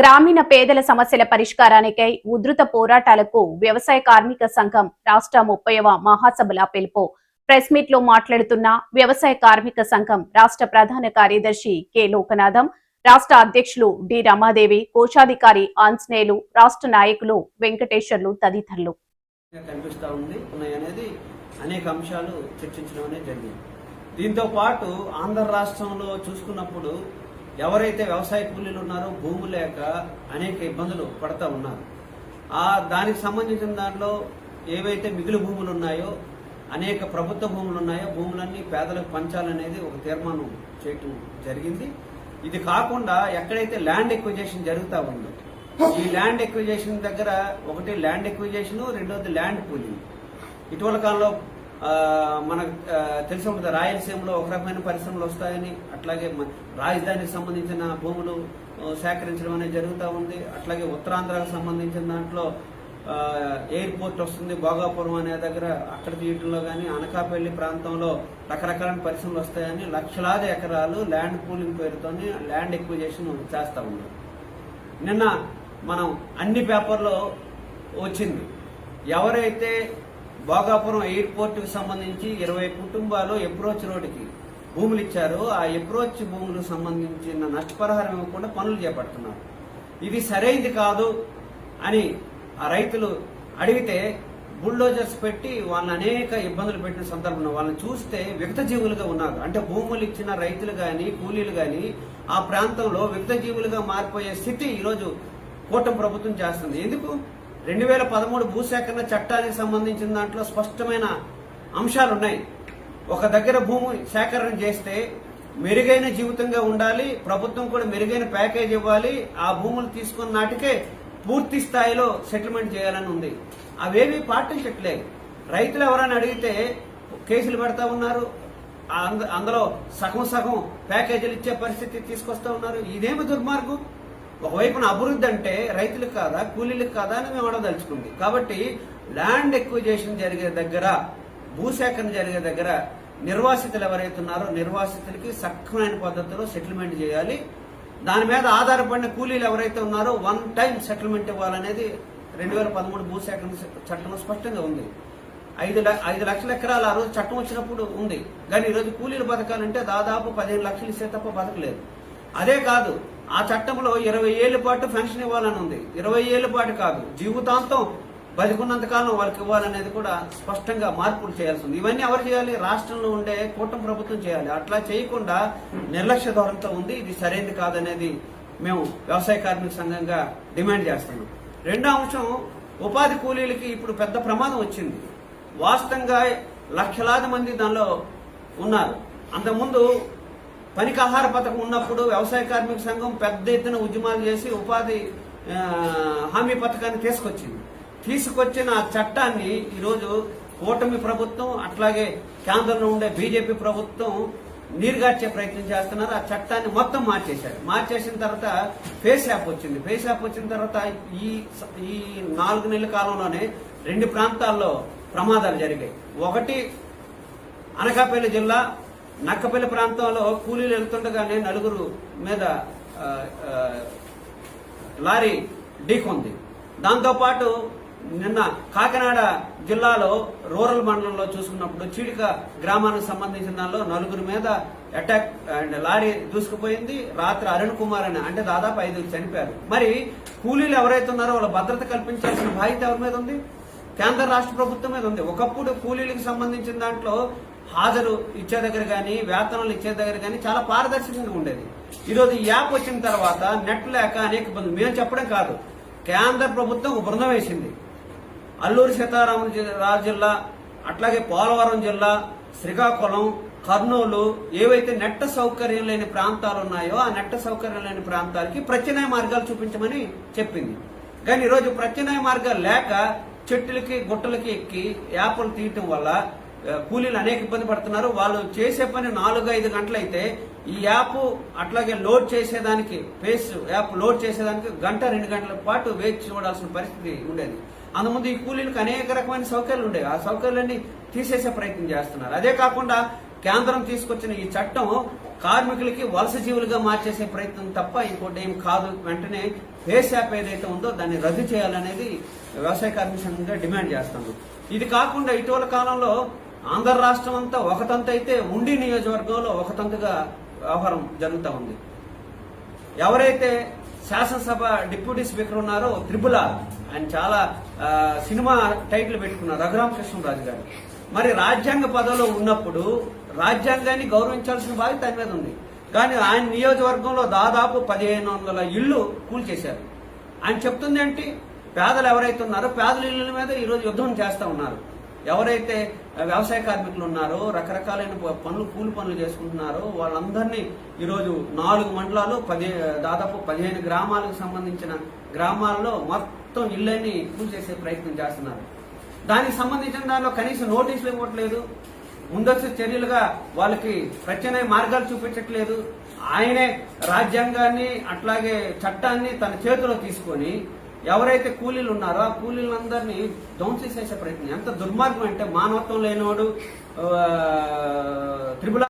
గ్రామీణ పేదల సమస్యల పరిష్కారానికై ఉధృత పోరాటాలకు వ్యవసాయ కార్మిక సంఘం రాష్ట్ర 30వ మహాసభల పిలుపు. ప్రెస్ మీట్ లో మాట్లాడుతున్న వ్యవసాయ కార్మిక సంఘం రాష్ట్ర ప్రధాన కార్యదర్శి కె లోకనాథం, రాష్ట్ర అధ్యక్షులు డి రమాదేవి, కోశాధికారి ఆంజనేయులు, రాష్ట్ర నాయకులు వెంకటేశ్వర్లు తదితరులు. అనేక అంశాలు చర్చించడం అనేది జరిగింది. దీంతో పాటు ఆంధ్ర రాష్ట్రంలో చూసుకున్నప్పుడు ఎవరైతే వ్యవసాయ కూలీలు ఉన్నారో భూములు లేక అనేక ఇబ్బందులు పడతా ఉన్నారు. దానికి సంబంధించిన దాంట్లో ఏవైతే మిగులు భూములు ఉన్నాయో, అనేక ప్రభుత్వ భూములు ఉన్నాయో, భూములన్నీ పేదలకు పంచాలనేది ఒక తీర్మానం చేయటం జరిగింది. ఇది కాకుండా ఎక్కడైతే ల్యాండ్ ఎక్విజేషన్ జరుగుతూ ఉందో, ఈ ల్యాండ్ ఎక్విజేషన్ దగ్గర ఒకటి ల్యాండ్ ఎక్విజేషన్, రెండోది ల్యాండ్ పూలింగ్. ఇటీవల కాలంలో మనకు తెలిసి ఉంటుంది, రాయలసీమలో ఒక రకమైన పరిశ్రమలు వస్తాయని, అట్లాగే రాజధానికి సంబంధించిన భూములు సేకరించడం అనేది జరుగుతూ ఉంది. అట్లాగే ఉత్తరాంధ్రకు సంబంధించిన దాంట్లో ఎయిర్పోర్ట్ వస్తుంది, భోగాపురం అనే దగ్గర, అక్కడ తీయటంలో కానీ అనకాపల్లి ప్రాంతంలో రకరకాల పరిశ్రమలు వస్తాయని లక్షలాది ఎకరాలు ల్యాండ్ పూలింగ్ పేరుతోని ల్యాండ్ ఎక్విజేషన్ చేస్తూ ఉన్నారు. నిన్న మనం అన్ని పేపర్లో వచ్చింది, ఎవరైతే భోగాపురం ఎయిర్పోర్ట్ కి సంబంధించి 20 కుటుంబాలు అప్రోచ్ రోడ్డుకి భూములు ఇచ్చారు, ఆ అప్రోచ్ భూములకు సంబంధించిన నష్టపరిహారం ఇవ్వకుండా పనులు చేపడుతున్నారు. ఇది సరైంది కాదు అని ఆ రైతులు అడిగితే బుల్డోజర్స్ పెట్టి వాళ్ళని అనేక ఇబ్బందులు పెట్టిన సందర్భంలో వాళ్ళని చూస్తే విగతజీవులుగా ఉన్నారు. అంటే భూములు ఇచ్చిన రైతులు గాని కూలీలు గాని ఆ ప్రాంతంలో విగతజీవులుగా మారిపోయే స్థితి ఈరోజు కూటమి ప్రభుత్వం చేస్తుంది. ఎందుకు? 2013 భూసేకరణ చట్టానికి సంబంధించిన దాంట్లో స్పష్టమైన అంశాలు ఉన్నాయి. ఒక దగ్గర భూమి సేకరణ చేస్తే మెరుగైన జీవితంగా ఉండాలి, ప్రభుత్వం కూడా మెరుగైన ప్యాకేజ్ ఇవ్వాలి, ఆ భూములు తీసుకున్న నాటికే పూర్తి స్థాయిలో సెటిల్మెంట్ చేయాలని ఉంది. అవేవి పాటించట్లేదు. రైతులు ఎవరైనా అడిగితే కేసులు పెడతా ఉన్నారు, అందులో సగం సగం ప్యాకేజీలు ఇచ్చే పరిస్థితి తీసుకొస్తా ఉన్నారు. ఇదేమి దుర్మార్గం? ఒకవైపున అభివృద్ధి అంటే రైతులకు కాదా, కూలీలకు కాదా అని మేము అడగదలుచుకుంది. కాబట్టి ల్యాండ్ ఎక్విజేషన్ జరిగే దగ్గర, భూసేకరణ జరిగే దగ్గర నిర్వాసితులు ఎవరైతే ఉన్నారో నిర్వాసితులకి సక్రమైన పద్ధతిలో సెటిల్మెంట్ చేయాలి. దాని మీద ఆధారపడిన కూలీలు ఎవరైతే ఉన్నారో 1 టైం సెటిల్మెంట్ ఇవ్వాలనేది 2013 భూసేకరణ చట్టంలో స్పష్టంగా ఉంది. 5 లక్షల ఎకరాలు ఆ రోజు చట్టం వచ్చినప్పుడు ఉంది. కానీ ఈరోజు కూలీలు బతకాలంటే దాదాపు 15 లక్షలు ఇస్తే తప్ప బతకలేదు. అదే కాదు, ఆ చట్టంలో 20 ఏళ్ల పాటు పెన్షన్ ఇవ్వాలని ఉంది. 20 ఏళ్ల పాటు కాదు, జీవితాంతం బతికున్నంత కాలం వాళ్ళకి ఇవ్వాలనేది కూడా స్పష్టంగా మార్పులు చేయాల్సి ఉంది. ఇవన్నీ ఎవరు చేయాలి? రాష్ట్రంలో ఉండే కూటమి ప్రభుత్వం చేయాలి. అట్లా చేయకుండా నిర్లక్ష్య ధోరణితో ఉంది. ఇది సరైనది కాదనేది మేము వ్యవసాయ కార్మిక సంఘంగా డిమాండ్ చేస్తున్నాం. రెండో అంశం, ఉపాధి కూలీలకి ఇప్పుడు పెద్ద ప్రమాదం వచ్చింది. వాస్తవంగా లక్షలాది మంది దానిలో ఉన్నారు. అంతకుముందు పనికి ఆహార పథకం ఉన్నప్పుడు వ్యవసాయ కార్మిక సంఘం పెద్ద ఎత్తున ఉద్యమాలు చేసి ఉపాధి హామీ పథకాన్ని తీసుకొచ్చిన ఆ చట్టాన్ని ఈరోజు కూటమి ప్రభుత్వం అట్లాగే కేంద్రంలో ఉండే బీజేపీ ప్రభుత్వం నీరుగార్చే ప్రయత్నం చేస్తున్నారు. ఆ చట్టాన్ని మొత్తం మార్చేశారు. మార్చేసిన తర్వాత ఫేస్ యాప్ వచ్చింది. ఫేస్ యాప్ వచ్చిన తర్వాత ఈ 4 నెలల కాలంలోనే 2 ప్రాంతాల్లో ప్రమాదాలు జరిగాయి. ఒకటి అనకాపల్లి జిల్లా నక్కపల్లి ప్రాంతంలో కూలీలు వెళ్తుండగానే 4 మీద లారీ ఢీకొంది. దాంతోపాటు నిన్న కాకినాడ జిల్లాలో రూరల్ మండలంలో చూసుకున్నప్పుడు చీడిక గ్రామానికి సంబంధించిన దానిలో 4 మీద అటాక్ అండ్ లారీ దూసుకుపోయింది. రాత్రి అరుణ్ కుమార్ అని, అంటే దాదాపు 5 చనిపోయారు. మరి కూలీలు ఎవరైతే ఉన్నారో వాళ్ళ భద్రత కల్పించాల్సిన బాధ్యత ఎవరి మీద ఉంది? కేంద్ర రాష్ట్ర ప్రభుత్వం మీద ఉంది. ఒకప్పుడు కూలీలకు సంబంధించిన దాంట్లో హాజరు ఇచ్చే దగ్గర కానీ, వేతనాలు ఇచ్చే దగ్గర కానీ చాలా పారదర్శకంగా ఉండేది. ఈరోజు ఈ యాప్ వచ్చిన తర్వాత నెట్ లేక అనేక ఇబ్బందులు. మేము చెప్పడం కాదు, కేంద్ర ప్రభుత్వం బృందం వేసింది. అల్లూరి సీతారామరాజు జిల్లా, అట్లాగే పోలవరం జిల్లా, శ్రీకాకుళం, కర్నూలు, ఏవైతే నెట్ సౌకర్యం లేని ప్రాంతాలు ఉన్నాయో ఆ నెట్ సౌకర్యం లేని ప్రాంతాలకి ప్రత్యామ్నాయ మార్గాలు చూపించమని చెప్పింది. కానీ ఈరోజు ప్రత్యామ్నాయ మార్గాలు లేక చెట్టులకి గుట్టలకి ఎక్కి యాప్లు తీయటం వల్ల కూలీలు అనేక ఇబ్బంది పడుతున్నారు. వాళ్ళు చేసే పని 4-5 గంటలైతే ఈ యాప్ అట్లాగే లోడ్ చేసేదానికి, ఫేస్ యాప్ లోడ్ చేసేదానికి 1-2 గంటల పాటు వేచి చూడాల్సిన పరిస్థితి ఉండేది. అందుముందు ఈ కూలీలకు అనేక రకమైన సౌకర్యాలు ఉండేవి. ఆ సౌకర్యాలన్నీ తీసేసే ప్రయత్నం చేస్తున్నారు. అదే కాకుండా కేంద్రం తీసుకొచ్చిన ఈ చట్టం కార్మికులకి వలస జీవులుగా మార్చేసే ప్రయత్నం తప్ప ఇంకోటి ఏం కాదు. వెంటనే పే శాప్ ఏదైతే ఉందో దాన్ని రద్దు చేయాలనేది వ్యవసాయ కార్మిక సంఘంగా డిమాండ్ చేస్తాము. ఇది కాకుండా ఇటీవల కాలంలో ఆంధ్ర రాష్ట్రం అంతా ఒక తంతు అయితే ఉండి నియోజకవర్గంలో ఒక తంతుగా వ్యవహారం జరుగుతూ ఉంది. ఎవరైతే శాసనసభ డిప్యూటీ స్పీకర్ ఉన్నారో త్రిపుల ఆయన చాలా సినిమా టైటిల్ పెట్టుకున్నారు, రఘురామకృష్ణరాజు గారు. మరి రాజ్యాంగ పదవిలో ఉన్నప్పుడు రాజ్యాంగాన్ని గౌరవించాల్సిన బాధ్యత ఆయన మీద ఉంది. కానీ ఆయన నియోజకవర్గంలో దాదాపు 1500 ఇళ్లు కూల్చేశారు. ఆయన చెప్తుంది ఏంటి, పేదలు ఎవరైతే ఉన్నారో పేదల ఇళ్ల మీద ఈరోజు యుద్ధం చేస్తా ఉన్నారు. ఎవరైతే వ్యవసాయ కార్మికులు ఉన్నారో రకరకాలైన పనులు కూలి పనులు చేసుకుంటున్నారో వాళ్ళందరినీ ఈరోజు 4 మండలాలు దాదాపు 15 గ్రామాలకు సంబంధించిన గ్రామాల్లో మొత్తం ఇళ్లని కూల్చేసే ప్రయత్నం చేస్తున్నారు. దానికి సంబంధించిన దానిలో కనీసం నోటీసులు ఇవ్వట్లేదు, ముందస్తు చర్యలుగా వాళ్ళకి ప్రత్యామ్నాయ మార్గాలు చూపించట్లేదు. ఆయనే రాజ్యాంగాన్ని అట్లాగే చట్టాన్ని తన చేతిలో తీసుకొని ఎవరైతే కూలీలు ఉన్నారో ఆ కూలీలందరినీ ధ్వంసం చేసే ప్రయత్నం. ఎంత దుర్మార్గం అంటే మానవత్వం లేనివాడు త్రిపుల